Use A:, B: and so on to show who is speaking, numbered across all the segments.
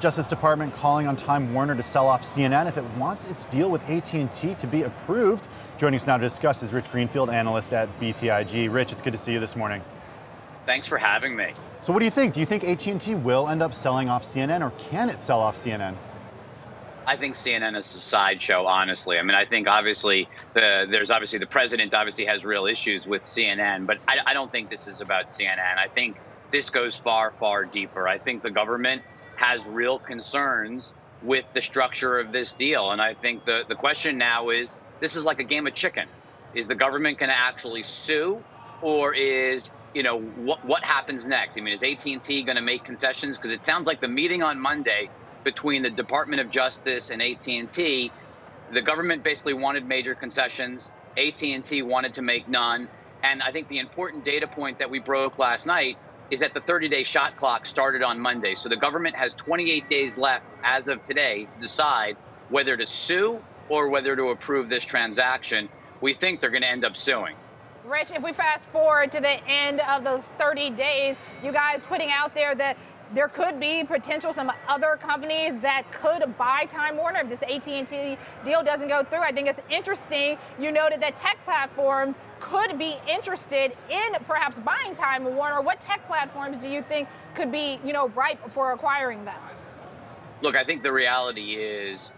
A: Justice Department calling on Time Warner to sell off CNN if it wants its deal with AT&T to be approved. Joining us now to discuss is Rich Greenfield, analyst at BTIG. Rich, it's good to see you this morning.
B: Thanks for having me.
A: So what do you think? Do you think AT&T will end up selling off CNN, or can it sell off CNN?
B: I think CNN is a sideshow, honestly. I mean, I think obviously the president obviously has real issues with CNN, but I don't think this is about CNN. I think this goes far, far deeper. I think the government has real concerns with the structure of this deal. And I think the question now is, this is like a game of chicken. Is the government going to actually sue, or is, what happens next? I mean, is AT&T going to make concessions? Because it sounds like the meeting on Monday between the Department of Justice and AT&T, the government basically wanted major concessions. AT&T wanted to make none. And I think the important data point that we broke last night is that the 30-day shot clock started on Monday. So the government has 28 days left as of today to decide whether to sue or whether to approve this transaction. We think they're going to end up suing.
C: Rich, if we fast forward to the end of those 30 days, you guys putting out there that there could be some other companies that could buy Time Warner if this AT&T deal doesn't go through. I think it's interesting. You noted that tech platforms could be interested in perhaps buying Time Warner. What tech platforms do you think could be, ripe for acquiring them?
B: Look, I think the reality is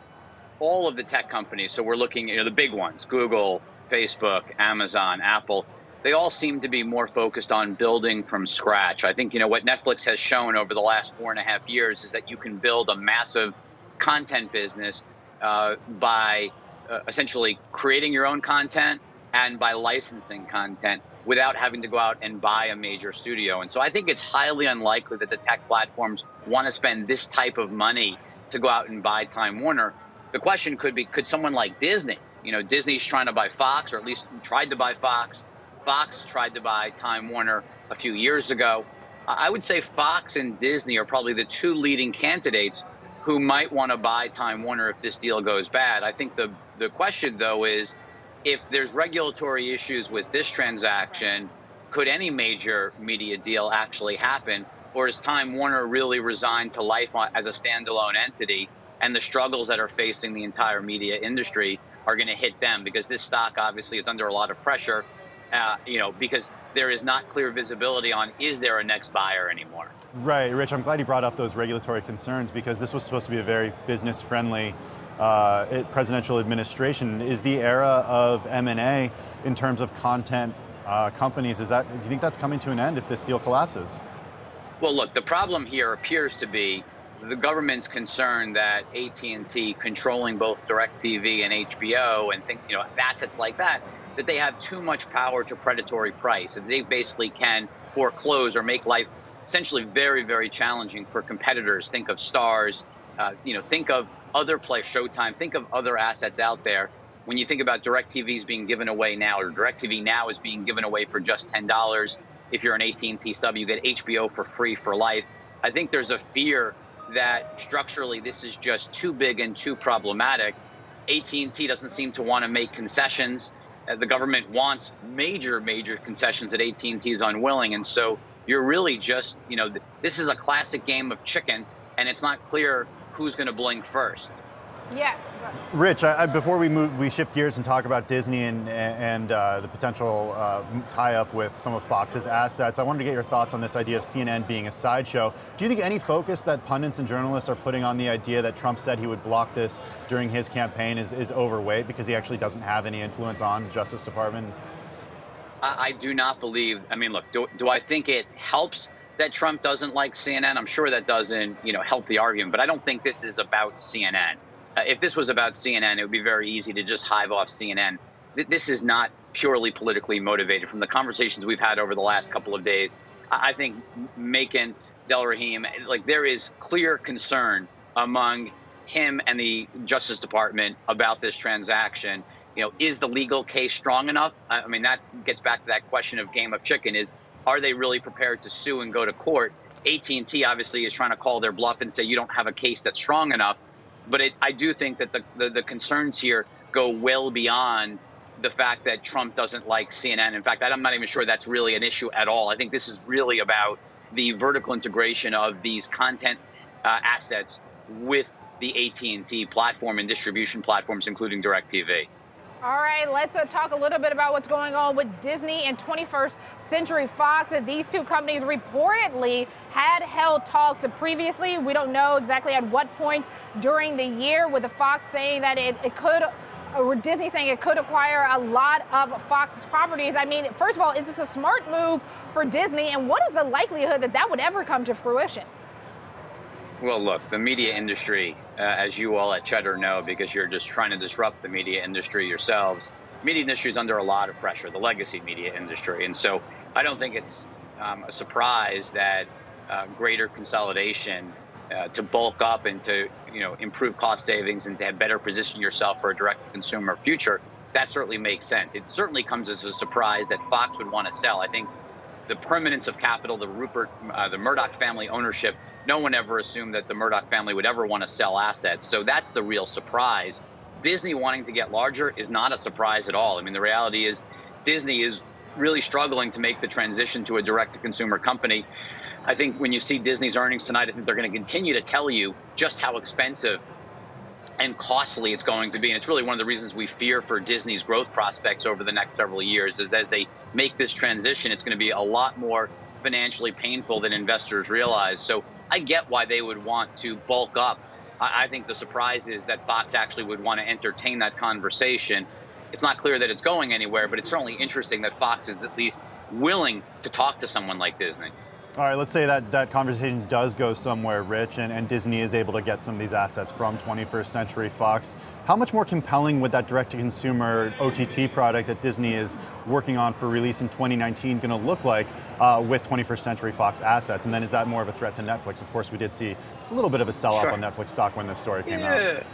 B: all of the tech companies, so we're looking, the big ones, Google, Facebook, Amazon, Apple, they all seem to be more focused on building from scratch. I think, what Netflix has shown over the last 4.5 years is that you can build a massive content business by essentially creating your own content and by licensing content without having to go out and buy a major studio. And so I think it's highly unlikely that the tech platforms want to spend this type of money to go out and buy Time Warner. The question could be, could someone like Disney, Disney's trying to buy Fox, or at least tried to buy Fox. Fox tried to buy Time Warner a few years ago. I would say Fox and Disney are probably the two leading candidates who might want to buy Time Warner if this deal goes bad. I think the question, though, is if there's regulatory issues with this transaction, could any major media deal actually happen? Or is Time Warner really resigned to life as a standalone entity, and the struggles that are facing the entire media industry are going to hit them? Because this stock obviously is under a lot of pressure, because there is not clear visibility on, is there a next buyer anymore?
A: Right, Rich, I'm glad you brought up those regulatory concerns, because this was supposed to be a very business-friendly presidential administration. Is the era of M&A in terms of content companies, do you think that's coming to an end if this deal collapses?
B: Well, look, the problem here appears to be the government's concern that AT&T controlling both DirecTV and HBO and assets like that they have too much power to predatory price, and they basically can foreclose or make life essentially very, very challenging for competitors. Think of Stars, think of other players, Showtime, think of other assets out there. When you think about DirecTV's being given away now, or DirecTV Now is being given away for just $10. If you're an AT&T sub, you get HBO for free for life. I think there's a fear that structurally this is just too big and too problematic. AT&T doesn't seem to want to make concessions. The government wants major, major concessions that AT&T is unwilling. And so you're really just, this is a classic game of chicken, and it's not clear who's going to blink first.
C: Yeah.
A: Rich, before we shift gears and talk about Disney and the potential tie-up with some of Fox's assets, I wanted to get your thoughts on this idea of CNN being a sideshow. Do you think any focus that pundits and journalists are putting on the idea that Trump said he would block this during his campaign is overweight, because he actually doesn't have any influence on the Justice Department?
B: I do not believe. I mean, look, do I think it helps that Trump doesn't like CNN? I'm sure that doesn't, help the argument, but I don't think this is about CNN. If this was about CNN, it would be very easy to just hive off CNN. This is not purely politically motivated. From the conversations we've had over the last couple of days, I think Macon, Del Rahim, there is clear concern among him and the Justice Department about this transaction. Is the legal case strong enough? I mean, that gets back to that question of game of chicken, are they really prepared to sue and go to court? AT&T obviously is trying to call their bluff and say you don't have a case that's strong enough. But I do think that the concerns here go well beyond the fact that Trump doesn't like CNN. In fact, I'm not even sure that's really an issue at all. I think this is really about the vertical integration of these content assets with the AT&T platform and distribution platforms, including DirecTV.
C: All right, let's talk a little bit about what's going on with Disney and 21st Century Fox. These two companies reportedly had held talks previously. We don't know exactly at what point during the year, with the Fox saying that it could, or Disney saying it could acquire a lot of Fox's properties. I mean, first of all, is this a smart move for Disney, and what is the likelihood that that would ever come to fruition?
B: Well, look, the media industry, as you all at Cheddar know, because you're just trying to disrupt the media industry yourselves, media industry is under a lot of pressure, the legacy media industry. And so I don't think it's a surprise that greater consolidation to bulk up and to improve cost savings and to have better position yourself for a direct-to-consumer future, that certainly makes sense. It certainly comes as a surprise that Fox would want to sell. I think the permanence of capital, the Murdoch family ownership, no one ever assumed that the Murdoch family would ever want to sell assets. So that's the real surprise. Disney wanting to get larger is not a surprise at all. I mean, the reality is Disney is really struggling to make the transition to a direct-to-consumer company. I think when you see Disney's earnings tonight, I think they're going to continue to tell you just how expensive and costly it's going to be. And it's really one of the reasons we fear for Disney's growth prospects over the next several years, is as they make this transition, it's going to be a lot more financially painful than investors realize. So I get why they would want to bulk up. I think the surprise is that Fox actually would want to entertain that conversation. It's not clear that it's going anywhere, but it's certainly interesting that Fox is at least willing to talk to someone like Disney.
A: All right, let's say that conversation does go somewhere, Rich, and Disney is able to get some of these assets from 21st Century Fox. How much more compelling would that direct-to-consumer OTT product that Disney is working on for release in 2019 going to look like with 21st Century Fox assets? And then is that more of a threat to Netflix? Of course, we did see a little bit of a sell-off on Netflix stock when this story came out.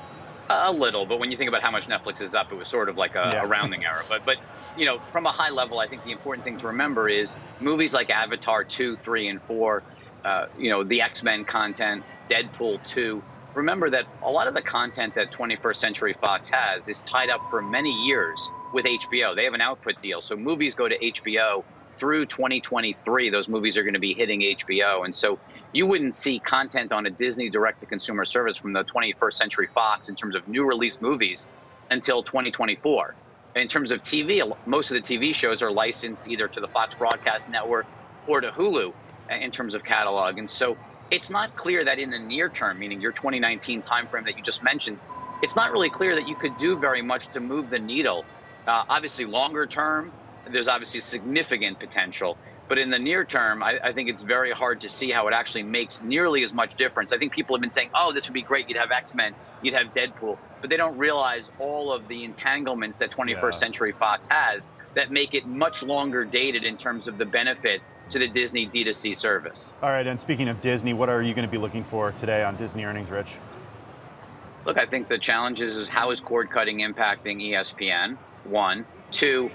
B: A little, but when you think about how much Netflix is up, it was sort of like a rounding error. But from a high level, I think the important thing to remember is movies like Avatar 2, 3, and 4, the X-Men content, Deadpool 2. Remember that a lot of the content that 21st Century Fox has is tied up for many years with HBO. They have an output deal, so movies go to HBO through 2023. Those movies are going to be hitting HBO, and so you wouldn't see content on a Disney direct-to-consumer service from the 21st Century Fox in terms of new release movies until 2024. In terms of TV, most of the TV shows are licensed either to the Fox Broadcast Network or to Hulu in terms of catalog. And so it's not clear that in the near term, meaning your 2019 timeframe that you just mentioned, it's not really clear that you could do very much to move the needle. Obviously, longer term, there's obviously significant potential. But in the near term, I think it's very hard to see how it actually makes nearly as much difference. I think people have been saying, oh, this would be great. You'd have X-Men, you'd have Deadpool. But they don't realize all of the entanglements that 21st Century Fox has that make it much longer dated in terms of the benefit to the Disney D2C service.
A: All right, and speaking of Disney, what are you going to be looking for today on Disney earnings, Rich?
B: Look, I think the challenge is how is cord cutting impacting ESPN? One. Two,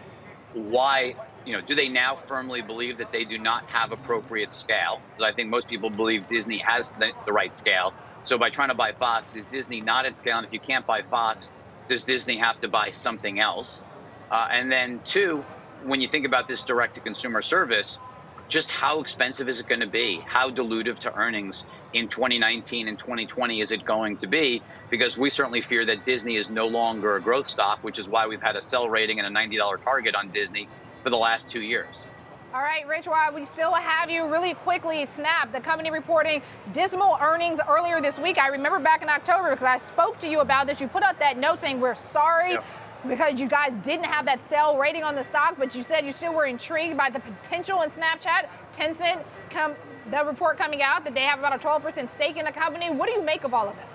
B: why? Do they now firmly believe that they do not have appropriate scale? Because I think most people believe Disney has the right scale. So by trying to buy Fox, is Disney not at scale? And if you can't buy Fox, does Disney have to buy something else? And then two, when you think about this direct-to-consumer service, just how expensive is it going to be? How dilutive to earnings in 2019 and 2020 is it going to be? Because we certainly fear that Disney is no longer a growth stock, which is why we've had a sell rating and a $90 target on Disney for the last 2 years.
C: All right, Rich, while we still have you, really quickly, Snap, the company reporting dismal earnings earlier this week. I remember back in October because I spoke to you about this. You put out that note saying we're sorry because you guys didn't have that sell rating on the stock, but you said you still were intrigued by the potential in Snapchat. Tencent, the report coming out that they have about a 12% stake in the company. What do you make of all of this?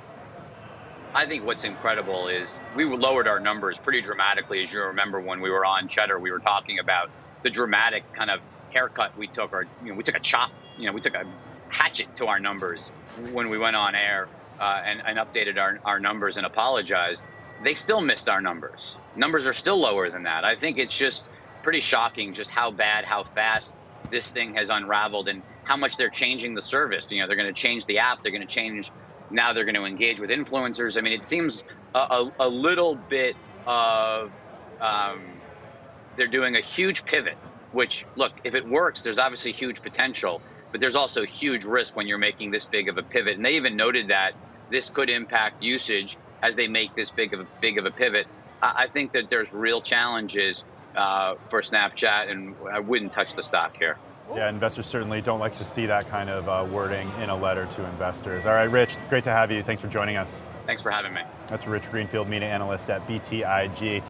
B: I think what's incredible is we lowered our numbers pretty dramatically. As you remember, when we were on Cheddar, we were talking about the dramatic kind of haircut we took, or we took a chop, we took a hatchet to our numbers when we went on air and updated our numbers and apologized. They still missed our numbers. Numbers are still lower than that. I think it's just pretty shocking just how bad, how fast this thing has unraveled and how much they're changing the service. They're going to change the app. They're going to change. Now they're going to engage with influencers. I mean, it seems a little bit of they're doing a huge pivot, which, look, if it works, there's obviously huge potential, but there's also huge risk when you're making this big of a pivot. And they even noted that this could impact usage as they make this big of a pivot. I think that there's real challenges for Snapchat, and I wouldn't touch the stock here.
A: Yeah, investors certainly don't like to see that kind of wording in a letter to investors. All right, Rich, great to have you. Thanks for joining us.
B: Thanks for having me.
A: That's Rich Greenfield, media analyst at BTIG.